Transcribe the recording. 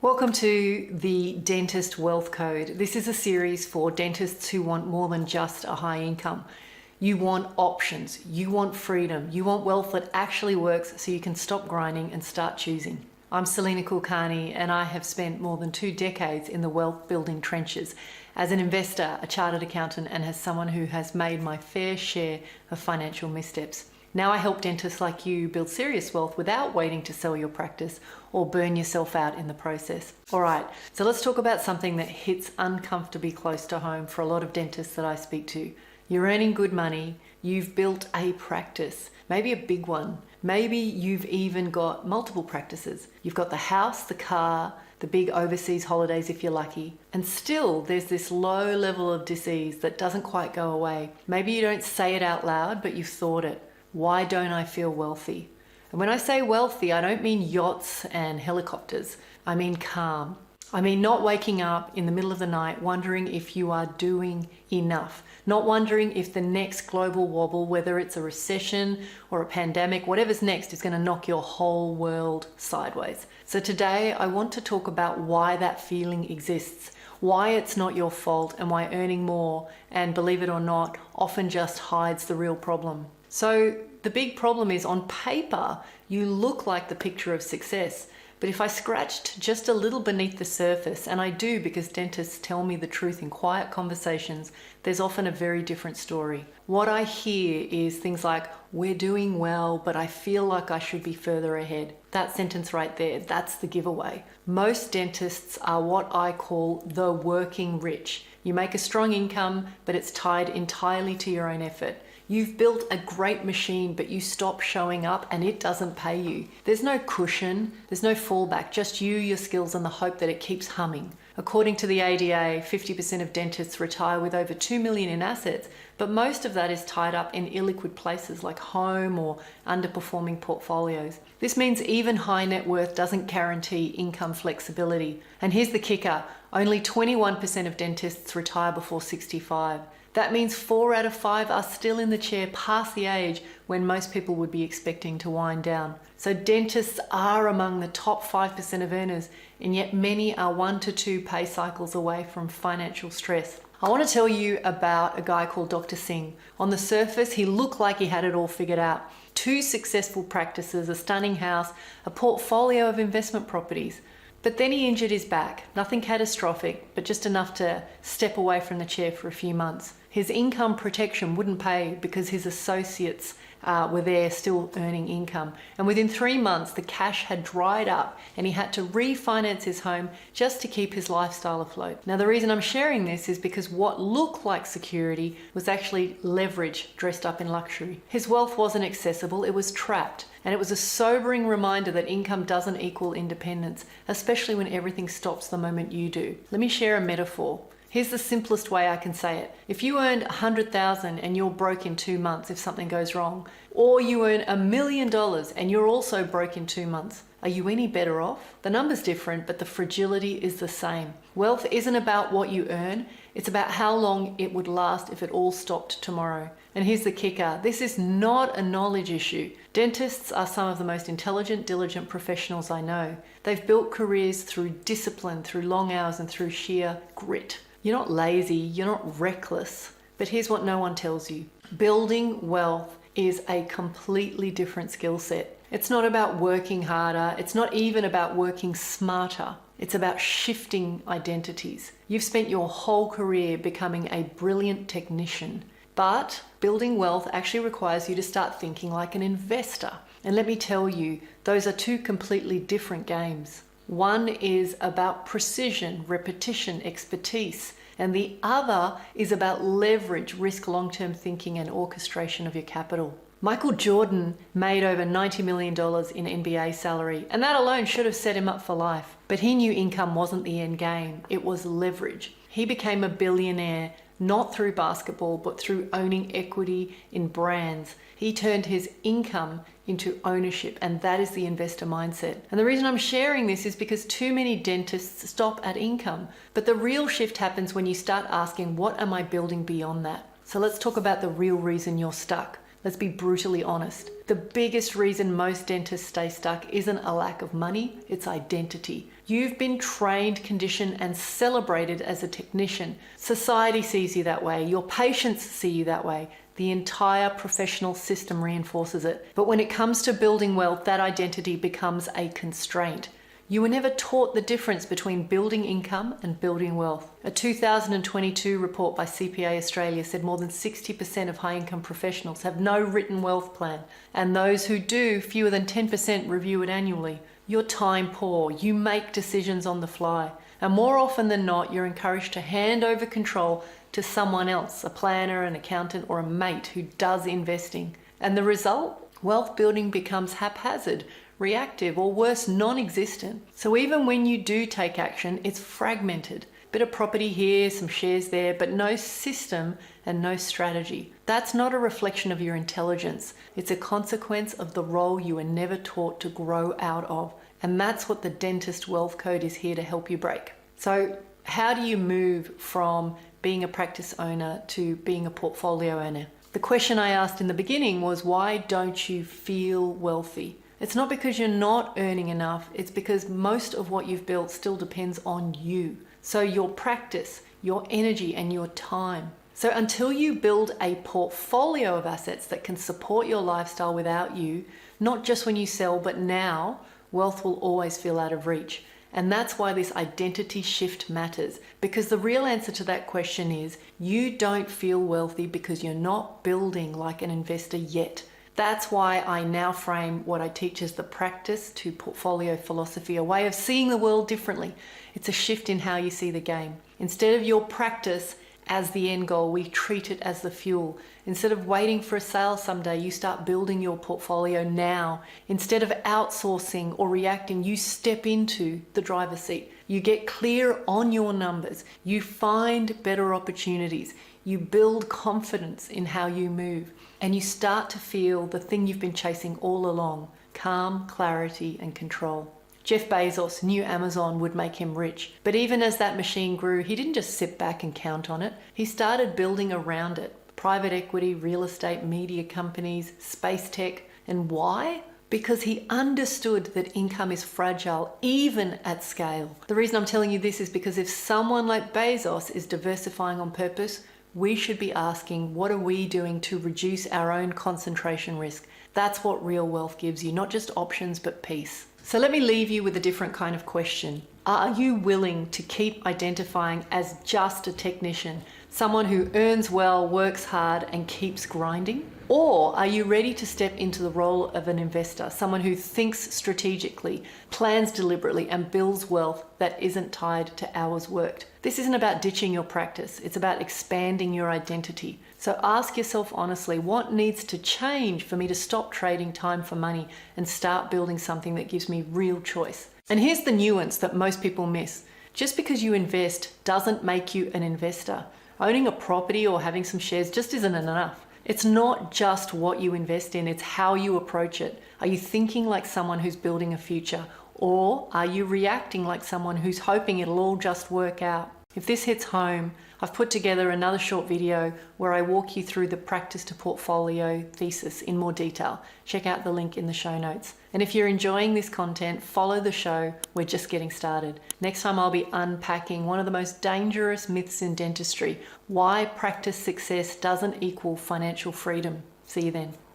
Welcome to the Dentist Wealth Code. This is a series for dentists who want more than just a high income. You want options, you want freedom, you want wealth that actually works so you can stop grinding and start choosing. I'm Selena Kulkarni and I have spent more than 2 decades in the wealth building trenches as an investor, a chartered accountant, and as someone who has made my fair share of financial missteps. Now I help dentists like you build serious wealth without waiting to sell your practice or burn yourself out in the process. All right, so let's talk about something that hits uncomfortably close to home for a lot of dentists that I speak to. You're earning good money, you've built a practice, maybe a big one. Maybe you've even got multiple practices. You've got the house, the car, the big overseas holidays if you're lucky. And still there's this low level of disease that doesn't quite go away. Maybe you don't say it out loud, but you've thought it. Why don't I feel wealthy? And when I say wealthy, I don't mean yachts and helicopters. I mean calm. I mean not waking up in the middle of the night wondering if you are doing enough. Not wondering if the next global wobble, whether it's a recession or a pandemic, whatever's next is going to knock your whole world sideways. So today I want to talk about why that feeling exists, why it's not your fault, and why earning more, and believe it or not, often just hides the real problem. So the big problem is, on paper, you look like the picture of success. But if I scratched just a little beneath the surface, and I do because dentists tell me the truth in quiet conversations, there's often a very different story. What I hear is things like, we're doing well, but I feel like I should be further ahead. That sentence right there, that's the giveaway. Most dentists are what I call the working rich. You make a strong income, but it's tied entirely to your own effort. You've built a great machine, but you stop showing up and it doesn't pay you. There's no cushion, there's no fallback, just you, your skills, and the hope that it keeps humming. According to the ADA, 50% of dentists retire with over 2 million in assets, but most of that is tied up in illiquid places like home or underperforming portfolios. This means even high net worth doesn't guarantee income flexibility. And here's the kicker, only 21% of dentists retire before 65. That means 4 out of 5 are still in the chair past the age when most people would be expecting to wind down. So dentists are among the top 5% of earners, and yet many are 1 to 2 pay cycles away from financial stress. I want to tell you about a guy called Dr. Singh. On the surface, he looked like he had it all figured out. 2 successful practices, a stunning house, a portfolio of investment properties. But then he injured his back. Nothing catastrophic, but just enough to step away from the chair for a few months. His income protection wouldn't pay because his associates were there still earning income. And within 3 months, the cash had dried up and he had to refinance his home just to keep his lifestyle afloat. Now, the reason I'm sharing this is because what looked like security was actually leverage dressed up in luxury. His wealth wasn't accessible, it was trapped. And it was a sobering reminder that income doesn't equal independence, especially when everything stops the moment you do. Let me share a metaphor. Here's the simplest way I can say it. If you earned $100,000 and you're broke in 2 months if something goes wrong, or you earn $1 million and you're also broke in 2 months, are you any better off? The number's different, but the fragility is the same. Wealth isn't about what you earn, it's about how long it would last if it all stopped tomorrow. And here's the kicker, this is not a knowledge issue. Dentists are some of the most intelligent, diligent professionals I know. They've built careers through discipline, through long hours, and through sheer grit. You're not lazy, you're not reckless, but here's what no one tells you. Building wealth is a completely different skill set. It's not about working harder, it's not even about working smarter. It's about shifting identities. You've spent your whole career becoming a brilliant technician, but building wealth actually requires you to start thinking like an investor. And let me tell you, those are 2 completely different games. One is about precision, repetition, expertise, and the other is about leverage, risk, long-term thinking, and orchestration of your capital. Michael Jordan made over $90 million in NBA salary, and that alone should have set him up for life. But he knew income wasn't the end game, it was leverage. He became a billionaire not through basketball, but through owning equity in brands. He turned his income into ownership, and that is the investor mindset. And the reason I'm sharing this is because too many dentists stop at income. But the real shift happens when you start asking, what am I building beyond that? So let's talk about the real reason you're stuck. Let's be brutally honest. The biggest reason most dentists stay stuck isn't a lack of money, it's identity. You've been trained, conditioned, and celebrated as a technician. Society sees you that way. Your patients see you that way. The entire professional system reinforces it. But when it comes to building wealth, that identity becomes a constraint. You were never taught the difference between building income and building wealth. A 2022 report by CPA Australia said more than 60% of high-income professionals have no written wealth plan, and those who do, fewer than 10% review it annually. You're time poor, you make decisions on the fly, and more often than not, you're encouraged to hand over control to someone else, a planner, an accountant, or a mate who does investing. And the result? Wealth building becomes haphazard, reactive, or worse, non-existent. So even when you do take action, it's fragmented. Bit of property here, some shares there, but no system and no strategy. That's not a reflection of your intelligence. It's a consequence of the role you were never taught to grow out of. And that's what the Dentist Wealth Code is here to help you break. So how do you move from being a practice owner to being a portfolio owner? The question I asked in the beginning was, why don't you feel wealthy? It's not because you're not earning enough, it's because most of what you've built still depends on you. So your practice, your energy, and your time. So until you build a portfolio of assets that can support your lifestyle without you, not just when you sell, but now, wealth will always feel out of reach. And that's why this identity shift matters, because the real answer to that question is you don't feel wealthy because you're not building like an investor yet. That's why I now frame what I teach as the practice to portfolio philosophy, a way of seeing the world differently. It's a shift in how you see the game. Instead of your practice as the end goal, we treat it as the fuel. Instead of waiting for a sale someday, you start building your portfolio now. Instead of outsourcing or reacting, you step into the driver's seat. You get clear on your numbers. You find better opportunities. You build confidence in how you move. And you start to feel the thing you've been chasing all along: calm, clarity, and control. Jeff Bezos knew Amazon would make him rich, but even as that machine grew, he didn't just sit back and count on it. He started building around it. Private equity, real estate, media companies, space tech. And why? Because he understood that income is fragile, even at scale. The reason I'm telling you this is because if someone like Bezos is diversifying on purpose, we should be asking, what are we doing to reduce our own concentration risk? That's what real wealth gives you, not just options, but peace. So let me leave you with a different kind of question. Are you willing to keep identifying as just a technician, someone who earns well, works hard, and keeps grinding? Or are you ready to step into the role of an investor, someone who thinks strategically, plans deliberately, and builds wealth that isn't tied to hours worked? This isn't about ditching your practice, it's about expanding your identity. So ask yourself honestly, what needs to change for me to stop trading time for money and start building something that gives me real choice? And here's the nuance that most people miss. Just because you invest doesn't make you an investor. Owning a property or having some shares just isn't enough. It's not just what you invest in, it's how you approach it. Are you thinking like someone who's building a future? Or are you reacting like someone who's hoping it'll all just work out? If this hits home, I've put together another short video where I walk you through the practice to portfolio thesis in more detail. Check out the link in the show notes. And if you're enjoying this content, follow the show. We're just getting started. Next time I'll be unpacking one of the most dangerous myths in dentistry: why practice success doesn't equal financial freedom. See you then.